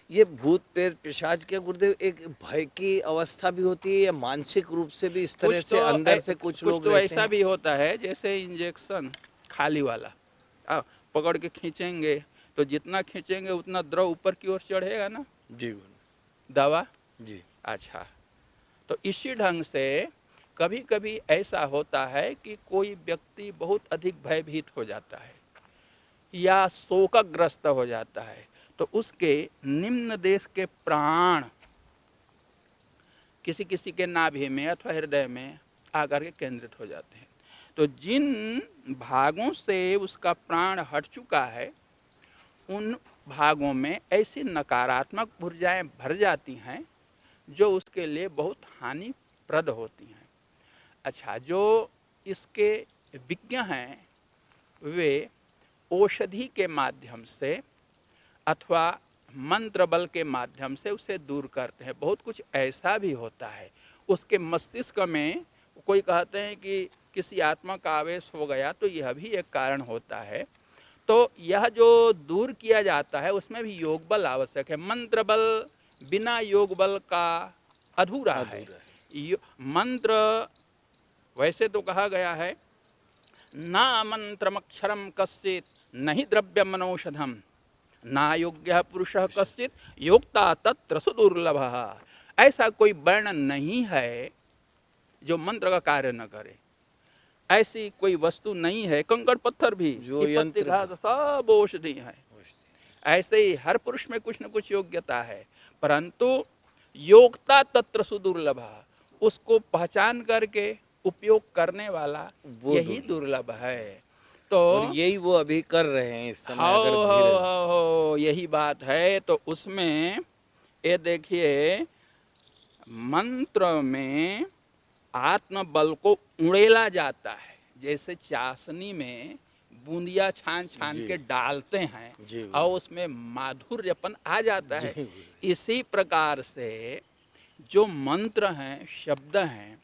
ये भूत प्रेत पिशाच के गुरुदेव एक भय की अवस्था भी होती है या मानसिक रूप से भी इस तरह से अंदर से कुछ कुछ लोग तो रहते ऐसा हैं? भी होता है, जैसे इंजेक्शन खाली वाला, पकड़ के खींचेंगे तो जितना खींचेंगे उतना द्रव ऊपर की ओर चढ़ेगा ना, जी दवा। जी। अच्छा, तो इसी ढंग से कभी कभी ऐसा होता है कि कोई व्यक्ति बहुत अधिक भयभीत हो जाता है या शोकग्रस्त हो जाता है, तो उसके निम्न देश के प्राण किसी किसी के नाभि में अथवा हृदय में आकर के केंद्रित हो जाते हैं। तो जिन भागों से उसका प्राण हट चुका है उन भागों में ऐसी नकारात्मक ऊर्जाएं भर जाती हैं जो उसके लिए बहुत हानिप्रद होती हैं। अच्छा, जो इसके विज्ञ हैं वे औषधि के माध्यम से अथवा मंत्र बल के माध्यम से उसे दूर करते हैं। बहुत कुछ ऐसा भी होता है उसके मस्तिष्क में, कोई कहते हैं कि किसी आत्मा का आवेश हो गया, तो यह भी एक कारण होता है। तो यह जो दूर किया जाता है उसमें भी योग बल आवश्यक है। मंत्र बल बिना योग बल का अधूरा है। अधूरा है। मंत्र, वैसे तो कहा गया है ना मंत्रमक्षरम कश्चित नहीं द्रव्य मनौषधम ना योग्य पुरुष कश्चित योक्ता तत्र सुदुर्लभ। ऐसा कोई वर्ण नहीं है जो मंत्र का कार्य न करे। ऐसी कोई वस्तु नहीं है, कंकड़ पत्थर भी, जो विपत्ति यंत्र घात सब औषधि है। ऐसे ही हर पुरुष में कुछ न कुछ योग्यता है, परंतु योग्यता तत्र सुदुर्लभ, उसको पहचान करके उपयोग करने वाला वो यही दुर्लभ दुर्लभ है। तो और यही वो अभी कर रहे हैं इस समय हो अगर हो धीरे। हो यही बात है। तो उसमें ये देखिए, मंत्र में आत्मबल को उड़ेला जाता है। जैसे चाशनी में बूंदिया छान छान जी के डालते हैं जी और गुरु उसमें माधुर्यपन आ जाता जी है, गुरु इसी प्रकार से जो मंत्र हैं, शब्द हैं,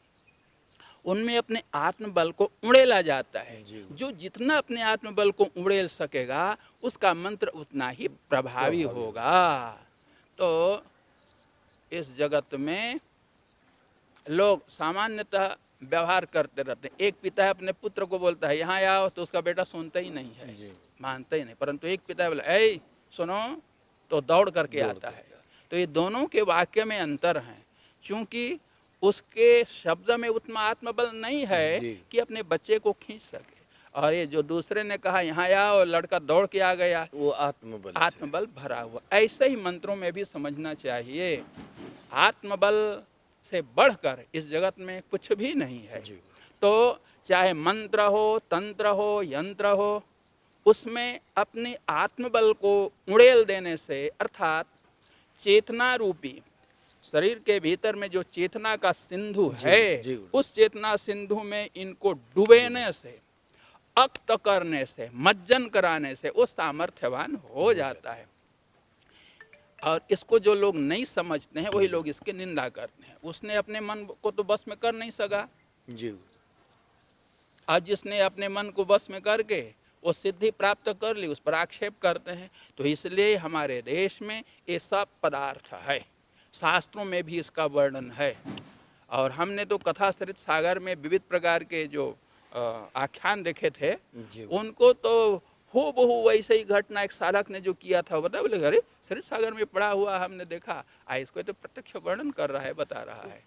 उनमें अपने आत्मबल को उड़ेला जाता है। जी गुरु जो जितना अपने आत्मबल को उड़ेल सकेगा उसका मंत्र उतना ही प्रभावी प्रभावी होगा। होगा। तो इस जगत में लोग सामान्यतः व्यवहार करते रहते हैं। एक पिता अपने पुत्र को बोलता है यहाँ आओ, तो उसका बेटा सुनता ही नहीं है, जी मानता ही नहीं। परंतु एक पिता बोला ऐ सुनो, तो दौड़ करके दौड़ आता है। करके तो ये दोनों के वाक्य में अंतर है, क्योंकि उसके शब्द में उतना आत्मबल नहीं है जी कि अपने बच्चे को खींच सके। और ये जो दूसरे ने कहा यहाँ आओ, लड़का दौड़ के आ गया, वो आत्मबल से। आत्मबल भरा हुआ। ऐसे ही मंत्रों में भी समझना चाहिए, आत्मबल से बढ़कर इस जगत में कुछ भी नहीं है। जी तो चाहे मंत्र हो, तंत्र हो, यंत्र हो, उसमें अपने आत्मबल को उड़ेल देने से, अर्थात चेतना रूपी शरीर के भीतर में जो चेतना का सिंधु जी है, जी गुरु उस चेतना सिंधु में इनको डूबे डुबेने से, अक्त करने से, मज्जन कराने से वो सामर्थ्यवान हो हो जाता जाता है। और इसको जो लोग नहीं समझते हैं वही जी लोग इसकी निंदा करते हैं। उसने अपने मन को तो बस में कर नहीं सका, जी गुरु और जिसने अपने मन को बस में करके वो सिद्धि प्राप्त कर ली, उस पर आक्षेप करते हैं। तो इसलिए हमारे देश में ये सब पदार्थ है, शास्त्रों में भी इसका वर्णन है। और हमने तो कथा सरित सागर में विविध प्रकार के जो आख्यान देखे थे, जी गुरु उनको तो हूबहू वैसे ही घटना एक साधक ने जो किया था बता, बोले अरे सरित सागर में पड़ा हुआ हमने देखा, इसको तो प्रत्यक्ष वर्णन कर रहा है, बता रहा है।